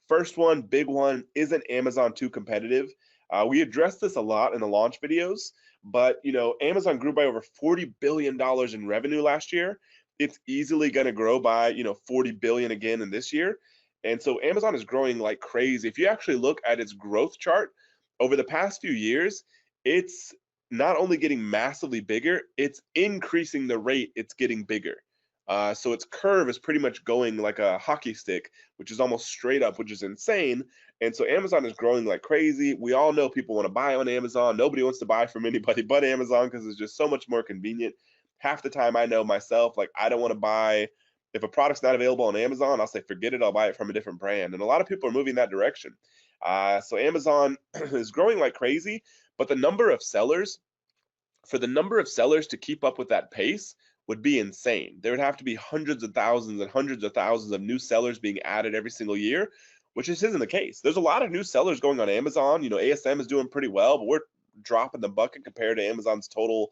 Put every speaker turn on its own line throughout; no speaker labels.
First one, big one, isn't Amazon too competitive? We addressed this a lot in the launch videos, but Amazon grew by over $40 billion in revenue last year. It's easily going to grow by 40 billion again in this year. And so Amazon is growing like crazy. If you actually look at its growth chart over the past few years, it's not only getting massively bigger, it's increasing the rate it's getting bigger. So its curve is pretty much going like a hockey stick, which is almost straight up, which is insane. And so Amazon is growing like crazy. We all know people want to buy on Amazon. Nobody wants to buy from anybody but Amazon because it's just so much more convenient. Half the time I know myself, like I don't want to buy, if a product's not available on Amazon, I'll say, forget it, I'll buy it from a different brand. And a lot of people are moving that direction. So Amazon is growing like crazy, but the number of sellers, for the number of sellers to keep up with that pace would be insane. There would have to be hundreds of thousands and hundreds of thousands of new sellers being added every single year, which just isn't the case. There's a lot of new sellers going on Amazon. ASM is doing pretty well, but we're dropping the bucket compared to Amazon's total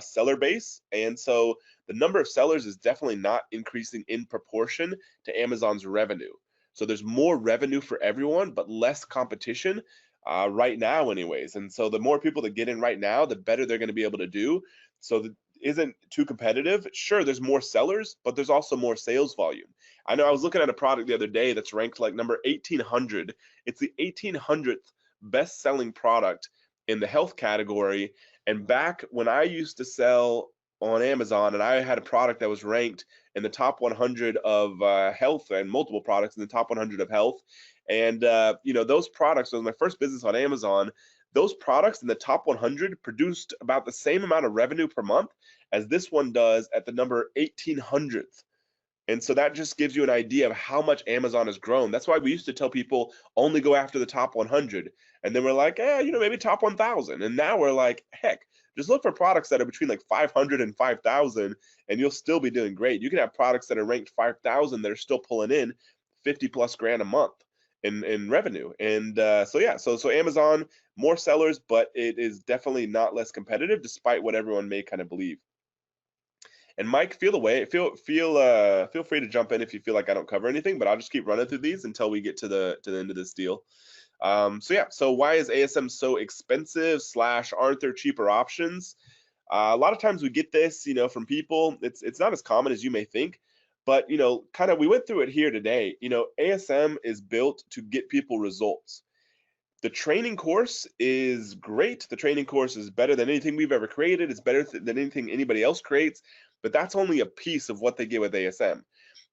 seller base. And so the number of sellers is definitely not increasing in proportion to Amazon's revenue. So there's more revenue for everyone, but less competition right now, anyways. And so the more people that get in right now, the better they're going to be able to do. So that isn't too competitive. Sure, there's more sellers, but there's also more sales volume. I know I was looking at a product the other day that's ranked like number 1800. It's the 1800th best selling product in the health category. And back when I used to sell on Amazon and I had a product that was ranked in the top 100 of health and multiple products in the top 100 of health. And, those products, was my first business on Amazon. Those products in the top 100 produced about the same amount of revenue per month as this one does at the number 1800th. And so that just gives you an idea of how much Amazon has grown. That's why we used to tell people only go after the top 100. And then we're like, maybe top 1,000. And now we're like, heck, just look for products that are between like 500 and 5,000, and you'll still be doing great. You can have products that are ranked 5,000 that are still pulling in 50 plus grand a month in revenue. And so Amazon, more sellers, but it is definitely not less competitive, despite what everyone may kind of believe. And Mike, feel away. Feel free to jump in if you feel like I don't cover anything, but I'll just keep running through these until we get to the end of this deal. So why is ASM so expensive? / aren't there cheaper options? A lot of times we get this, from people. It's not as common as you may think, but kind of we went through it here today. ASM is built to get people results. The training course is great. The training course is better than anything we've ever created. It's better than anything anybody else creates, but that's only a piece of what they get with ASM.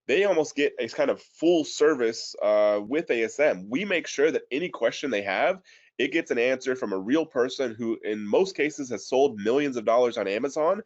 They almost get a kind of full service with ASM. We make sure that any question they have, it gets an answer from a real person who, in most cases, has sold millions of dollars on Amazon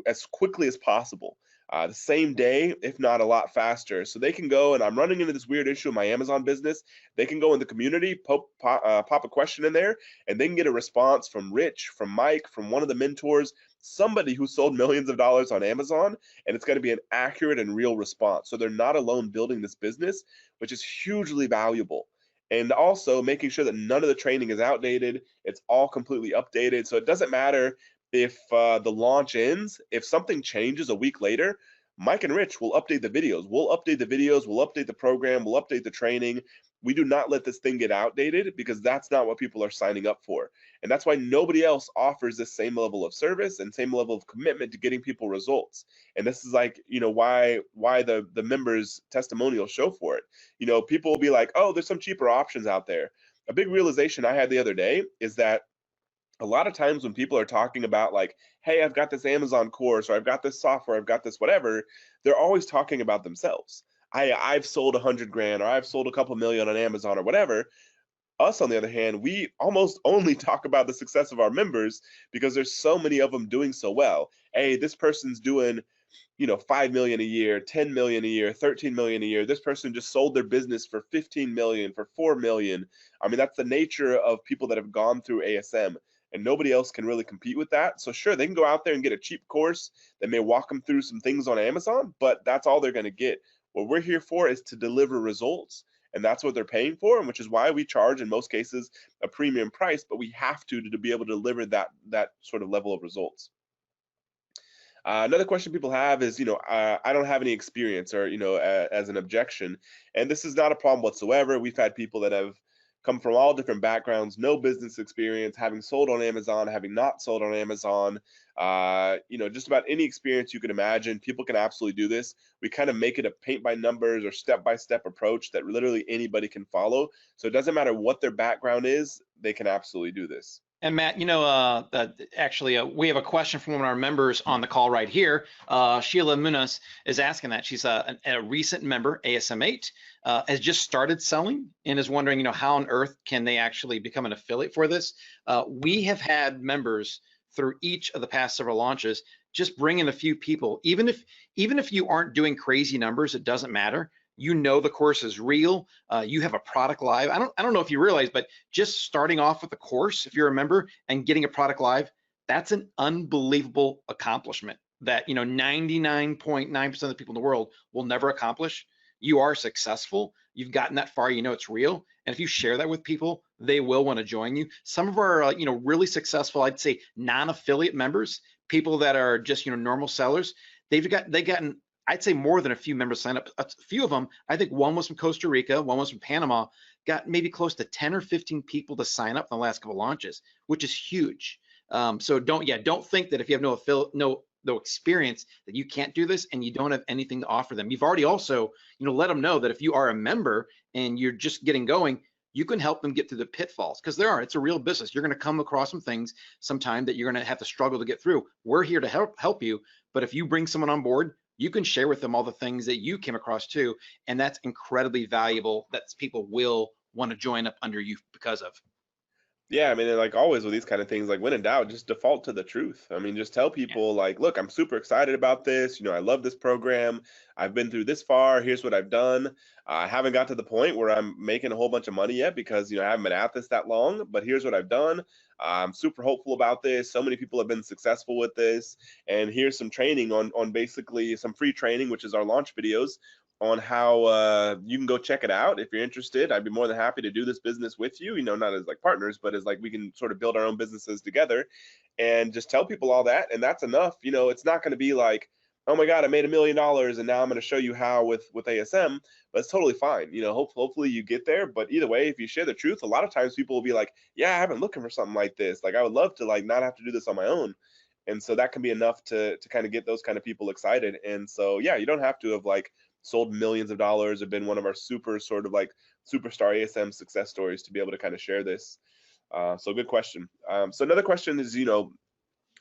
as quickly as possible. The same day, if not a lot faster. So they can go, and I'm running into this weird issue in my Amazon business. They can go in the community, pop a question in there, and they can get a response from Rich, from Mike, from one of the mentors, somebody who sold millions of dollars on Amazon, and it's going to be an accurate and real response. So they're not alone building this business, which is hugely valuable. And also making sure that none of the training is outdated. It's all completely updated. So it doesn't matter if the launch ends, if something changes a week later, Mike and Rich will update the videos. We'll update the videos, we'll update the program, we'll update the training. We do not let this thing get outdated because that's not what people are signing up for. And that's why nobody else offers this same level of service and same level of commitment to getting people results. And this is like, why the members testimonials show for it. People will be like, oh, there's some cheaper options out there. A big realization I had the other day is that a lot of times when people are talking about like, hey, I've got this Amazon course, or I've got this software, I've got this whatever, they're always talking about themselves. I've sold 100 grand, or I've sold a couple million on Amazon, or whatever. Us, on the other hand, we almost only talk about the success of our members because there's so many of them doing so well. Hey, this person's doing 5 million a year, 10 million a year, 13 million a year. This person just sold their business for 15 million, for 4 million. I mean, that's the nature of people that have gone through ASM, and nobody else can really compete with that. So sure, they can go out there and get a cheap course that may walk them through some things on Amazon, but that's all they're going to get. What we're here for is to deliver results, and that's what they're paying for, and which is why we charge in most cases a premium price, but we have to be able to deliver that sort of level of results. Another question people have is, I don't have any experience, or, as an objection. And this is not a problem whatsoever. We've had people that have come from all different backgrounds, no business experience, having sold on Amazon, having not sold on Amazon, just about any experience you can imagine. People can absolutely do this. We kind of make it a paint by numbers or step by step approach that literally anybody can follow. So it doesn't matter what their background is, they can absolutely do this.
And Matt, actually, we have a question from one of our members on the call right here. Sheila Munoz is asking that. She's a recent member, ASM8, has just started selling and is wondering, how on earth can they actually become an affiliate for this? We have had members through each of the past several launches just bring in a few people. Even if you aren't doing crazy numbers, it doesn't matter. The course is real. You have a product live. I don't know if you realize, but just starting off with the course, if you're a member and getting a product live, that's an unbelievable accomplishment that 99.9% of the people in the world will never accomplish. You are successful. You've gotten that far. It's real. And if you share that with people, they will want to join you. Some of our really successful, I'd say, non-affiliate members, people that are just normal sellers, they've gotten, I'd say, more than a few members sign up. A few of them, I think one was from Costa Rica, one was from Panama, got maybe close to 10 or 15 people to sign up in the last couple of launches, which is huge. So don't think that if you have no experience that you can't do this and you don't have anything to offer them. You've already also, let them know that if you are a member and you're just getting going, you can help them get through the pitfalls, because it's a real business. You're going to come across some things sometime that you're going to have to struggle to get through. We're here to help you. But if you bring someone on board, you can share with them all the things that you came across too, and that's incredibly valuable. That people will want to join up under you because of.
Yeah, I mean, like always with these kind of things, like when in doubt, just default to the truth. I mean, just tell
Yeah.
people like, look, I'm super excited about this. I love this program. I've been through this far. Here's what I've done. I haven't got to the point where I'm making a whole bunch of money yet because, I haven't been at this that long, but here's what I've done. I'm super hopeful about this. So many people have been successful with this. And here's some training on basically some free training, which is our launch videos on how you can go check it out if you're interested. I'd be more than happy to do this business with you, not as like partners, but as like we can sort of build our own businesses together, and just tell people all that. And that's enough. It's not going to be like, oh my God, I made $1 million and now I'm going to show you how with ASM, but it's totally fine. Hopefully you get there. But either way, if you share the truth, a lot of times people will be like, yeah, I've been looking for something like this. Like I would love to like not have to do this on my own. And so that can be enough to kind of get those kind of people excited. And so, yeah, you don't have to have like sold millions of dollars or been one of our super sort of like superstar ASM success stories to be able to kind of share this. So good question. So another question is,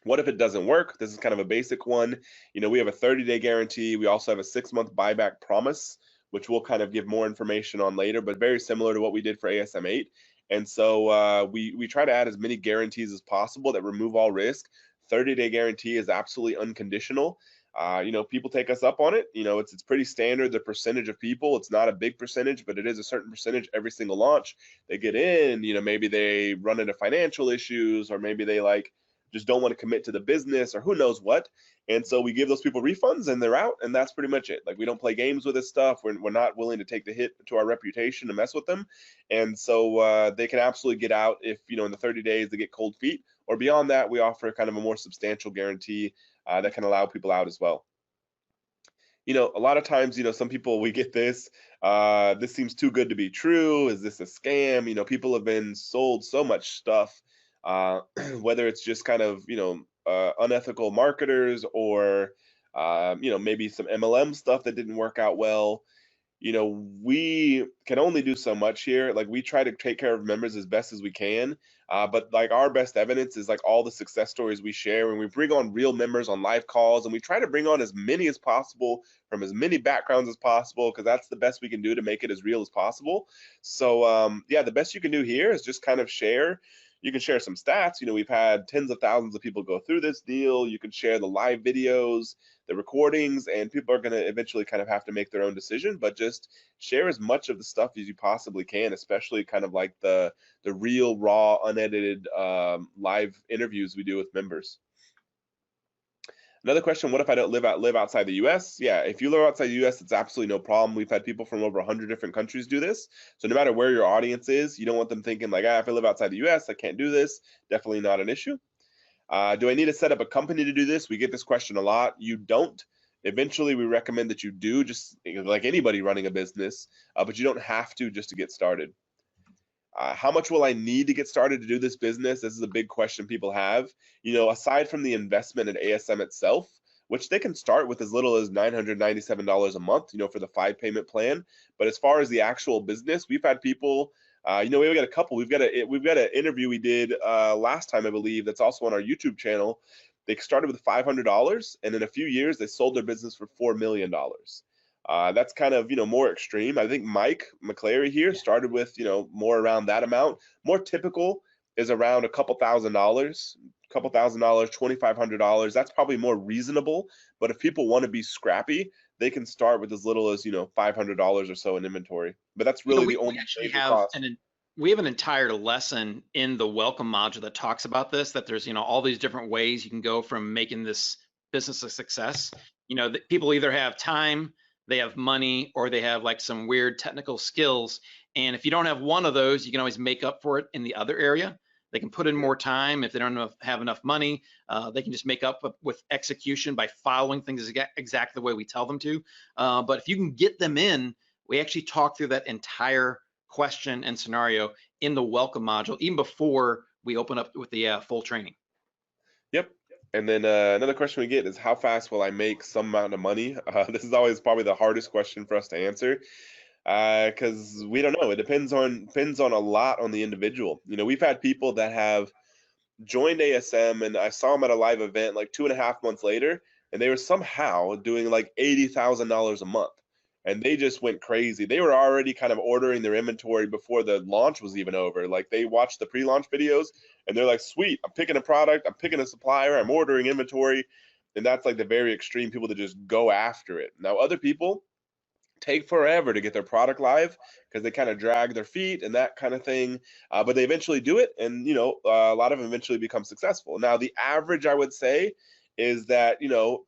what if it doesn't work? This is kind of a basic one. We have a 30-day guarantee. We also have a 6-month buyback promise, which we'll kind of give more information on later, but very similar to what we did for ASM8. And so we try to add as many guarantees as possible that remove all risk. 30-day guarantee is absolutely unconditional. People take us up on it. It's pretty standard, the percentage of people. It's not a big percentage, but it is a certain percentage every single launch. They get in, maybe they run into financial issues, or maybe they like just don't want to commit to the business, or who knows what. And so we give those people refunds and they're out, and that's pretty much it. Like we don't play games with this stuff. We're not willing to take the hit to our reputation to mess with them. And so they can absolutely get out if, in the 30 days they get cold feet, or beyond that, we offer kind of a more substantial guarantee that can allow people out as well. A lot of times, some people, we get this, this seems too good to be true. Is this a scam? People have been sold so much stuff, whether it's just kind of, unethical marketers, or, maybe some MLM stuff that didn't work out well. We can only do so much here. Like we try to take care of members as best as we can. But like our best evidence is like all the success stories we share when we bring on real members on live calls, and we try to bring on as many as possible from as many backgrounds as possible, because that's the best we can do to make it as real as possible. So yeah, the best you can do here is just kind of share. You can share some stats. We've had tens of thousands of people go through this deal. You can share the live videos, the recordings, and people are going to eventually kind of have to make their own decision, but just share as much of the stuff as you possibly can, especially kind of like the real raw unedited live interviews we do with members. Another question, what if I don't live outside the US? Yeah, if you live outside the US, it's absolutely no problem. We've had people from over 100 different countries do this. So no matter where your audience is, you don't want them thinking like, if I live outside the US, I can't do this. Definitely not an issue. Do I need to set up a company to do this? We get this question a lot. You don't. Eventually, we recommend that you do, just like anybody running a business, but you don't have to just to get started. How much will I need to get started to do this business? This is a big question people have. Aside from the investment in ASM itself, which they can start with as little as $997 a month, for the 5 payment plan. But as far as the actual business, we've had people, we've got a couple. We've got an interview we did last time, I believe, that's also on our YouTube channel. They started with $500, and in a few years, they sold their business for $4 million. That's kind of more extreme. I think Mike McClary here started with more around that amount. More typical is around a couple $1,000s, $2,500. That's probably more reasonable. But if people want to be scrappy, they can start with as little as $500 or so in inventory. But that's really the
We
only
actually
major
have
cost.
we have an entire lesson in the welcome module that talks about this, that there's, all these different ways you can go from making this business a success. That people either have time, they have money, or they have like some weird technical skills. And if you don't have one of those, you can always make up for it in the other area. They can put in more time. If they don't have enough money, they can just make up with execution by following things exactly the way we tell them to. But if you can get them in, we actually talk through that entire question and scenario in the welcome module, even before we open up with the full training.
Yep. And then another question we get is, how fast will I make some amount of money? This is always probably the hardest question for us to answer, because we don't know. It depends on a lot on the individual. We've had people that have joined ASM, and I saw them at a live event like 2.5 months later, and they were somehow doing like $80,000 a month, and they just went crazy. They were already kind of ordering their inventory before the launch was even over. Like, they watched the pre-launch videos, and they're like, "Sweet, I'm picking a product, I'm picking a supplier, I'm ordering inventory," and that's like the very extreme people that just go after it. Now, other people take forever to get their product live because they kind of drag their feet and that kind of thing. But they eventually do it, and a lot of them eventually become successful. Now, the average, I would say, is that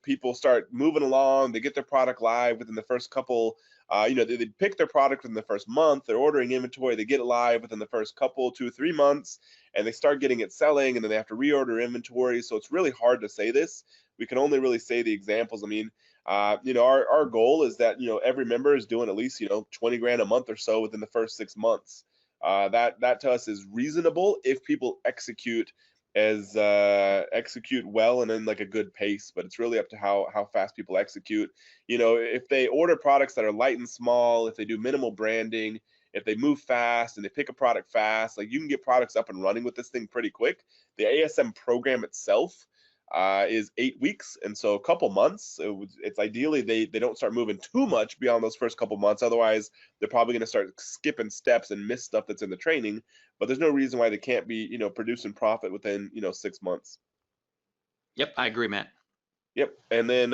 people start moving along. They get their product live within the first couple. They pick their product within the first month. They're ordering inventory. They get it live within the first couple, 2 or 3 months, and they start getting it selling, and then they have to reorder inventory. So it's really hard to say this. We can only really say the examples. I mean, our goal is that every member is doing at least 20 grand a month or so within the first 6 months. That to us is reasonable if people execute well and in like a good pace. But it's really up to how fast people execute. If they order products that are light and small, if they do minimal branding, if they move fast and they pick a product fast, like, you can get products up and running with this thing pretty quick. The ASM program itself is 8 weeks, and so a couple months. It's ideally they don't start moving too much beyond those first couple months. Otherwise, they're probably going to start skipping steps and miss stuff that's in the training. But there's no reason why they can't be producing profit within 6 months.
Yep, I agree, Matt.
Yep. And then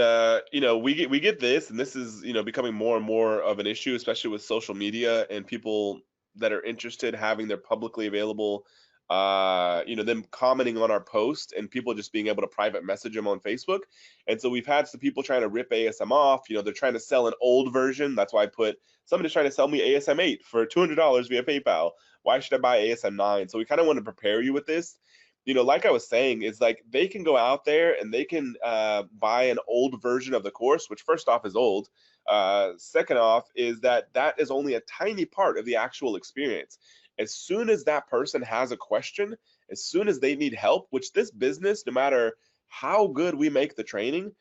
we get this, and this is becoming more and more of an issue, especially with social media and people that are interested having their publicly available them commenting on our post, and people just being able to private message them on Facebook. And so we've had some people trying to rip ASM off. They're trying to sell an old version. That's why I put, somebody's trying to sell me ASM 8 for $200 via PayPal. Why should I buy ASM 9? So we kind of want to prepare you with this. Like I was saying, is like, they can go out there and they can buy an old version of the course, which first off is old. Second off is that is only a tiny part of the actual experience. As soon as that person has a question, as soon as they need help, which this business, no matter how good we make the training,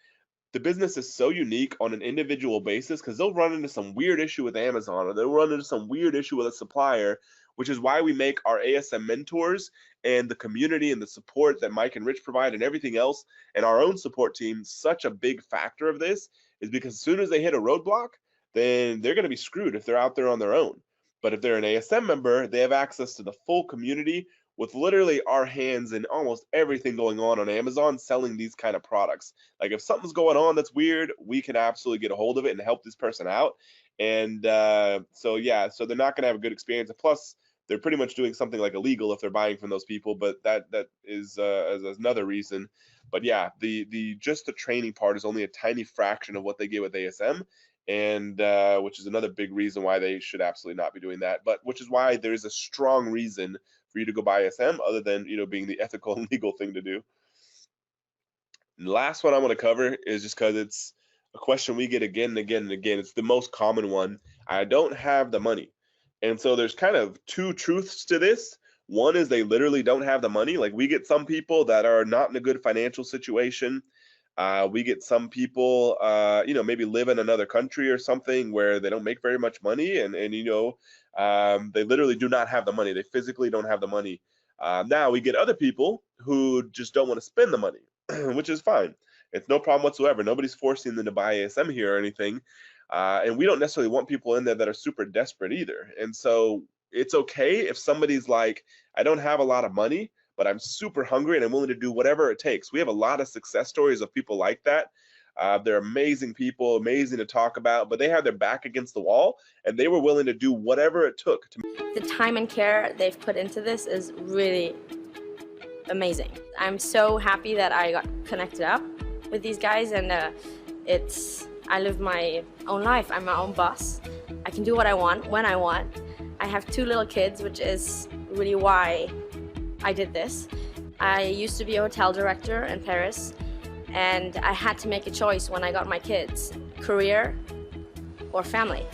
the business is so unique on an individual basis, because they'll run into some weird issue with Amazon, or they'll run into some weird issue with a supplier, which is why we make our ASM mentors and the community and the support that Mike and Rich provide and everything else, and our own support team, such a big factor of this, is because as soon as they hit a roadblock, then they're going to be screwed if they're out there on their own. But if they're an ASM member, they have access to the full community with literally our hands in almost everything going on Amazon selling these kind of products. Like, if something's going on that's weird, we can absolutely get a hold of it and help this person out. And so they're not going to have a good experience. And plus, they're pretty much doing something like illegal if they're buying from those people. But that is another reason. But yeah, the just the training part is only a tiny fraction of what they get with ASM, and which is another big reason why they should absolutely not be doing that. But which is why there is a strong reason for you to go buy ASM, other than being the ethical and legal thing to do. Last one I want to cover is just because it's a question we get again and again and again. It's the most common one. I don't have the money. And so there's kind of two truths to this. One is they literally don't have the money. Like we get some people that are not in a good financial situation. We get some people, maybe live in another country or something where they don't make very much money, and they literally do not have the money. They physically don't have the money. Now we get other people who just don't want to spend the money, which is fine. It's no problem whatsoever. Nobody's forcing them to buy ASM here or anything, and we don't necessarily want people in there that are super desperate either. And so it's okay if somebody's like, I don't have a lot of money, but I'm super hungry and I'm willing to do whatever it takes. We have a lot of success stories of people like that. They're amazing people, amazing to talk about, but they have their back against the wall and they were willing to do whatever it took to.
The time and care they've put into this is really amazing. I'm so happy that I got connected up with these guys, and I live my own life. I'm my own boss. I can do what I want when I want. I have 2 little kids, which is really why I did this. I used to be a hotel director in Paris, and I had to make a choice when I got my kids, career or family.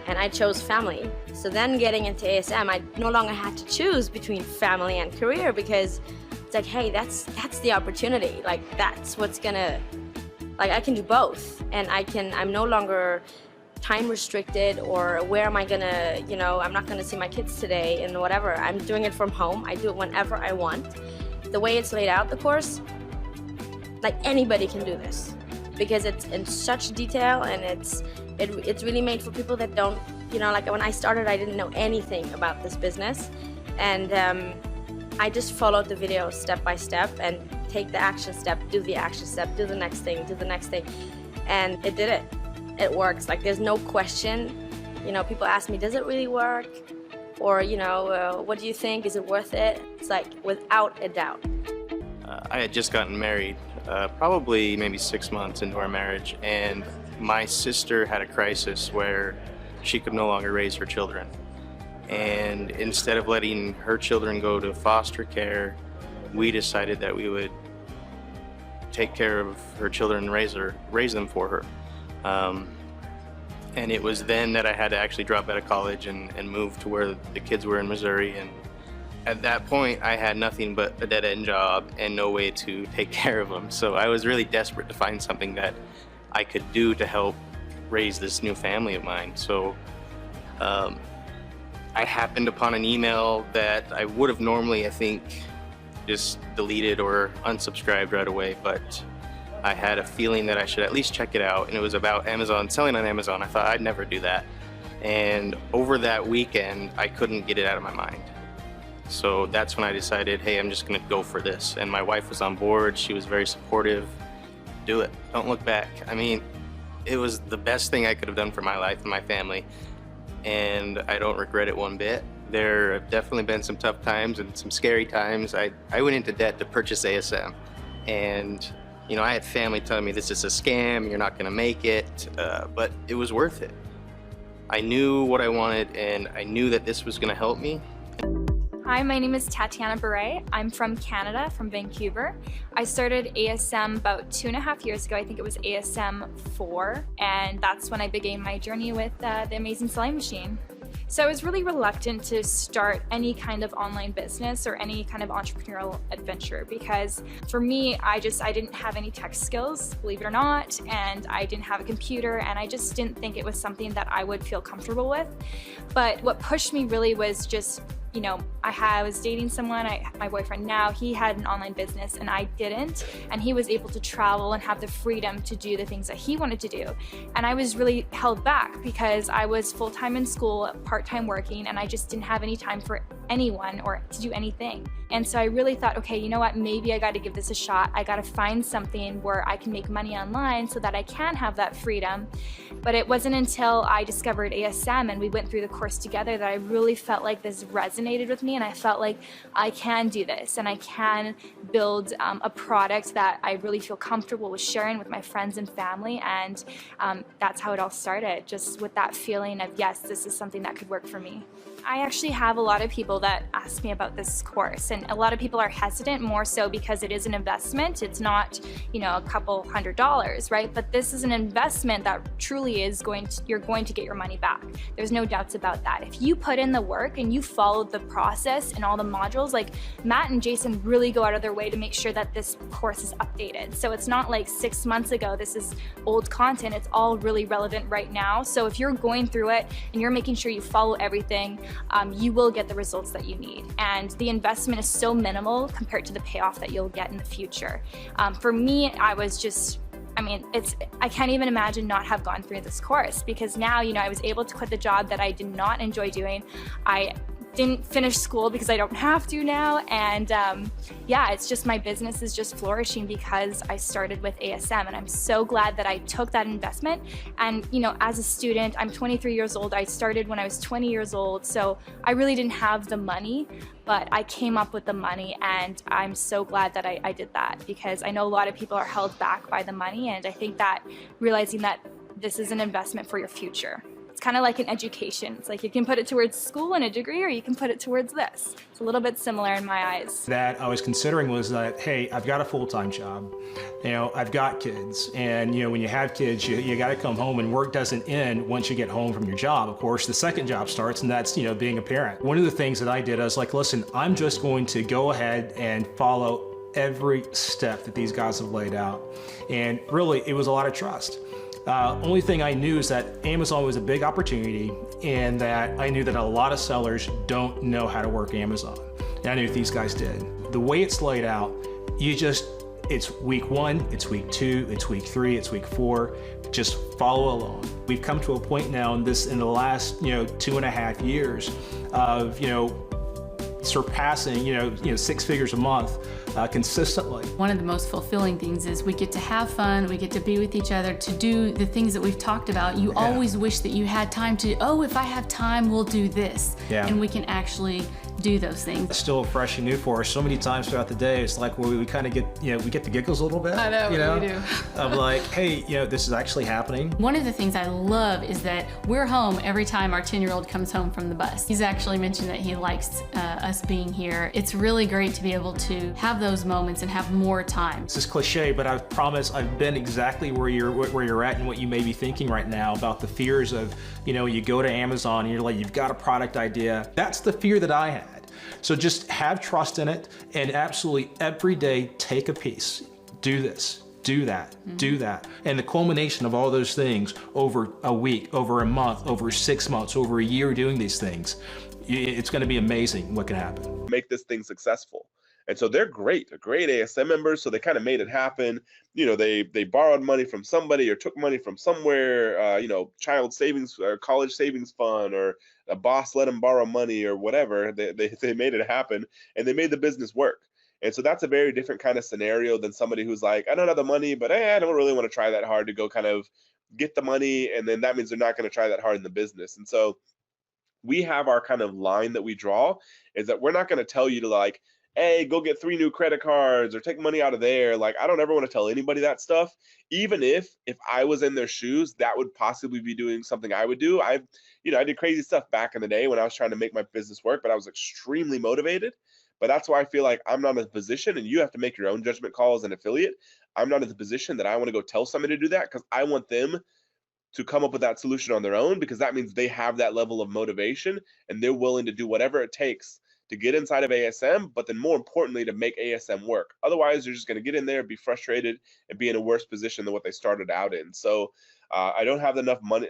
And I chose family. So then getting into ASM, I no longer had to choose between family and career, because it's like, hey, that's the opportunity. Like that's what's gonna, like I can do both, and I'm no longer time restricted, or where am I gonna, I'm not gonna see my kids today and whatever. I'm doing it from home. I do it whenever I want. The way it's laid out, the course, like anybody can do this, because it's in such detail, and it's really made for people that don't, like when I started, I didn't know anything about this business, and I just followed the video step by step and take the action step, do the action step, do the next thing, and it did it. It works. Like there's no question. People ask me, does it really work? Or, what do you think? Is it worth it? It's like without a doubt.
I had just gotten married, probably maybe 6 months into our marriage, and my sister had a crisis where she could no longer raise her children. And instead of letting her children go to foster care, we decided that we would take care of her children and raise them for her. And it was then that I had to actually drop out of college and move to where the kids were in Missouri. And at that point, I had nothing but a dead-end job and no way to take care of them. So I was really desperate to find something that I could do to help raise this new family of mine. So I happened upon an email that I would have normally, I think, just deleted or unsubscribed right away, but I had a feeling that I should at least check it out, and it was about Amazon, selling on Amazon. I thought I'd never do that. And over that weekend, I couldn't get it out of my mind. So that's when I decided, hey, I'm just gonna go for this. And my wife was on board. She was very supportive. Do it, don't look back. I mean, it was the best thing I could have done for my life and my family. And I don't regret it one bit. There have definitely been some tough times and some scary times. I went into debt to purchase ASM. And I had family telling me this is a scam, you're not gonna make it, but it was worth it. I knew what I wanted, and I knew that this was gonna help me.
Hi, my name is Tatiana Beret. I'm from Canada, from Vancouver. I started ASM about 2.5 years ago. I think it was ASM 4, and that's when I began my journey with the Amazing Selling Machine. So I was really reluctant to start any kind of online business or any kind of entrepreneurial adventure, because for me, I didn't have any tech skills, believe it or not, and I didn't have a computer, and I just didn't think it was something that I would feel comfortable with. But what pushed me really was just, I was dating someone, my boyfriend now, he had an online business and I didn't, and he was able to travel and have the freedom to do the things that he wanted to do. And I was really held back because I was full-time in school, part-time working, and I just didn't have any time for anyone or to do anything. And so I really thought, okay, you know what, maybe I got to give this a shot. I got to find something where I can make money online so that I can have that freedom. But it wasn't until I discovered ASM and we went through the course together that I really felt like this resonated with me, and I felt like I can do this and I can build a product that I really feel comfortable with sharing with my friends and family. And that's how it all started, just with that feeling of, yes, this is something that could work for me. I actually have a lot of people that ask me about this course, and a lot of people are hesitant, more so because it is an investment. It's not, you know, a couple $100s, right? But this is an investment that truly is you're going to get your money back. There's no doubts about that. If you put in the work and you follow the process and all the modules, like Matt and Jason really go out of their way to make sure that this course is updated. So it's not like 6 months ago, this is old content. It's all really relevant right now. So if you're going through it and you're making sure you follow everything, you will get the results that you need. And the investment is so minimal compared to the payoff that you'll get in the future. For me, I can't even imagine not have gone through this course, because now, you know, I was able to quit the job that I did not enjoy doing. I didn't finish school because I don't have to now, and yeah, it's just, my business is just flourishing because I started with ASM, and I'm so glad that I took that investment. And you know, as a student, I'm 23 years old. I started when I was 20 years old, so I really didn't have the money, but I came up with the money, and I'm so glad that I did that, because I know a lot of people are held back by the money, and I think that realizing that this is an investment for your future. It's kind of like an education. It's like you can put it towards school and a degree, or you can put it towards this. It's a little bit similar in my eyes.
That I was considering was that, hey, I've got a full-time job, you know, I've got kids, and you know, when you have kids, you got to come home, and work doesn't end once you get home from your job. Of course, the second job starts, and that's, you know, being a parent. One of the things that I did, I was like, listen, I'm just going to go ahead and follow every step that these guys have laid out. And really, it was a lot of trust. Only thing I knew is that Amazon was a big opportunity, and that I knew that a lot of sellers don't know how to work Amazon. And I knew these guys did. The way it's laid out, it's week 1, it's week 2, it's week 3, it's week 4. Just follow along. We've come to a point now in the last, you know, 2.5 years of, you know, surpassing, you know, 6 figures a month consistently.
One of the most fulfilling things is we get to have fun, we get to be with each other, to do the things that we've talked about. You always wish that you had time to, oh, if I have time, we'll do this.
Yeah.
And we can actually do those things.
It's still fresh and new for us. So many times throughout the day, it's like we kind of get, you know, we get the giggles a little bit.
I know,
you know,
we do.
Of like, hey, you know, this is actually happening.
One of the things I love is that we're home every time our 10-year-old comes home from the bus. He's actually mentioned that he likes us being here. It's really great to be able to have those moments and have more time.
This is cliche, but I promise I've been exactly where you're at and what you may be thinking right now about the fears of, you know, you go to Amazon and you're like, you've got a product idea. That's the fear that I had. So just have trust in it, and absolutely every day take a piece. Do this, do that, do that. And the culmination of all those things over a week, over a month, over 6 months, over a year doing these things, it's going to be amazing what can happen.
Make this thing successful. And so they're great ASM members. So they kind of made it happen. You know, they borrowed money from somebody or took money from somewhere, you know, child savings or college savings fund, or a boss let them borrow money or whatever. They made it happen, and they made the business work. And so that's a very different kind of scenario than somebody who's like, I don't have the money, but I don't really want to try that hard to go kind of get the money. And then that means they're not going to try that hard in the business. And so we have our kind of line that we draw, is that we're not going to tell you to like, hey, go get 3 new credit cards or take money out of there. Like, I don't ever want to tell anybody that stuff. Even if I was in their shoes, that would possibly be doing something I would do. I did crazy stuff back in the day when I was trying to make my business work, but I was extremely motivated. But that's why I feel like I'm not in a position, and you have to make your own judgment call as an affiliate. I'm not in the position that I want to go tell somebody to do that, because I want them to come up with that solution on their own, because that means they have that level of motivation and they're willing to do whatever it takes to get inside of ASM, but then more importantly, to make ASM work. Otherwise, you're just going to get in there, be frustrated, and be in a worse position than what they started out in. So I don't have enough money.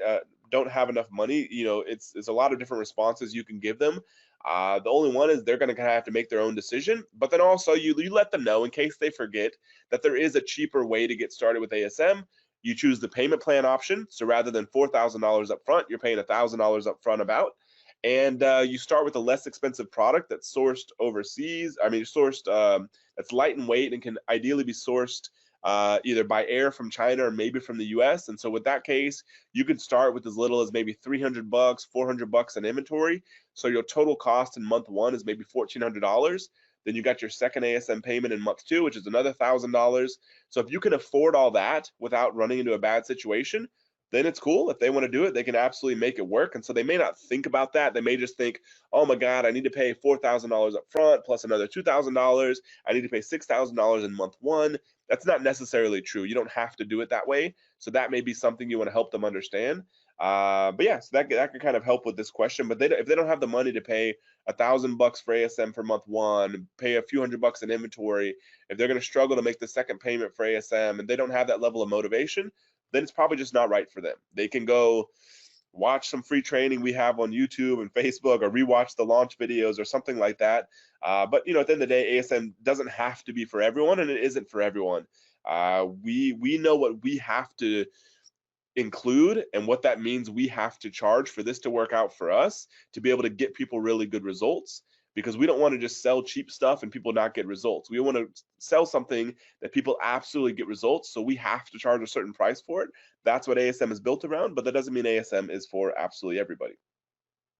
You know, it's a lot of different responses you can give them. The only one is they're going to have to make their own decision, but then also you let them know in case they forget that there is a cheaper way to get started with ASM. You choose the payment plan option. So rather than $4,000 up front, you're paying $1,000 up front about. And you start with a less expensive product that's sourced overseas. I mean, that's light in weight and can ideally be sourced either by air from China or maybe from the US. And so with that case, you can start with as little as maybe $300, $400 in inventory. So your total cost in month 1 is maybe $1,400. Then you got your second ASM payment in month 2, which is another $1,000. So if you can afford all that without running into a bad situation, then it's cool. If they want to do it, they can absolutely make it work. And so they may not think about that. They may just think, oh my God, I need to pay $4,000 up front plus another $2,000. I need to pay $6,000 in month one. That's not necessarily true. You don't have to do it that way. So that may be something you want to help them understand. But yeah, so that can kind of help with this question. But if they don't have the money to pay $1,000 for ASM for month one, pay a few $100 in inventory, if they're going to struggle to make the second payment for ASM and they don't have that level of motivation, then it's probably just not right for them. They can go watch some free training we have on YouTube and Facebook, or rewatch the launch videos or something like that. But you know, at the end of the day, ASM doesn't have to be for everyone, and it isn't for everyone. We know what we have to include and what that means we have to charge for this to work out for us to be able to get people really good results, because we don't want to just sell cheap stuff and people not get results. We want to sell something that people absolutely get results, so we have to charge a certain price for it. That's what ASM is built around, but that doesn't mean ASM is for absolutely everybody.